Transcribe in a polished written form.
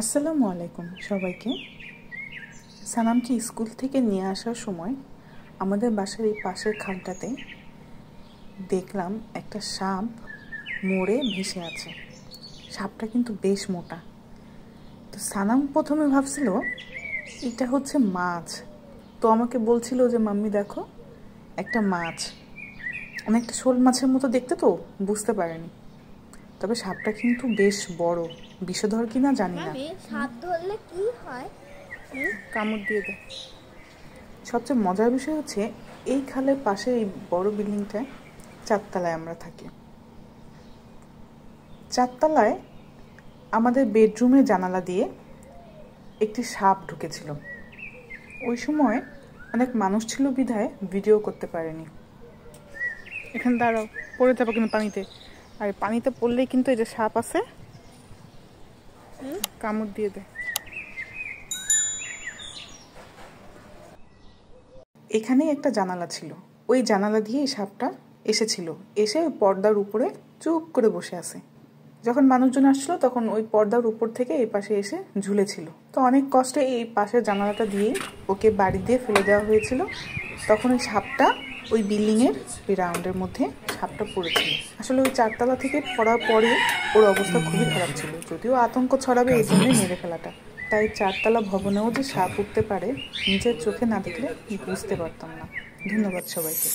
আসসালামু আলাইকুম সবাইকে। সানামকে স্কুল থেকে নিয়ে আসার সময় আমাদের বাসার এই পাশের খালটাতে দেখলাম একটা সাপ মরে ভেসে আছে। সাপটা কিন্তু বেশ মোটা। তো সানাম প্রথমে ভাবছিল এটা হচ্ছে মাছ, তো আমাকে বলছিল যে মাম্মি দেখো একটা মাছ, অনেকটা শোল মাছের মতো দেখতে, তো বুঝতে পারেনি। তবে সাপটা কিন্তু বেশ বড়, বিষধর কিনা জানি না। সাপ ধরলে কি হয়? কামড় দিয়ে দেয়। সবচেয়ে মজার বিষয় হচ্ছে এই খালের পাশে এই বড় বিল্ডিংটায় 4 তলায় আমরা থাকি। 4 তলায় আমাদের বেডরুমের জানালা দিয়ে একটি সাপ ঢুকেছিল। ওই সময় অনেক মানুষ ছিল বিধায় ভিডিও করতে পারেনি। এখানে দাঁড়াও, পড়ে যাবো কিন্তু পানিতে। আর পানিতে পড়লেই কিন্তু এই যে সাপ আছে, কামড় দিয়ে দেয়। এখানেই একটা জানালা ছিল, ওই জানালা দিয়ে এই সাপটা এসেছিল, এসে ওই পর্দার উপরে চুপ করে বসে আছে। যখন মানুষজন আসছিল তখন ওই পর্দার উপর থেকে এই পাশে এসে ঝুলেছিল। তো অনেক কষ্টে এই পাশের জানালাটা দিয়েই ওকে বাড়ি দিয়ে ফেলে দেওয়া হয়েছিল। তখন ওই সাপটা ওই বিল্ডিংয়ের ওই রাউন্ডের মধ্যে সাপটা পড়েছিল। আসলে ওই 4 তলা থেকে পড়ার পরে ওর অবস্থা খুবই খারাপ ছিল, যদিও আতঙ্ক ছড়াবে এই জন্যই মেরে ফেলাটা। তাই 4 তলা ভবনেও যে সাপ উঠতে পারে নিজের চোখে না দেখলে বুঝতে পারতাম না। ধন্যবাদ সবাইকে।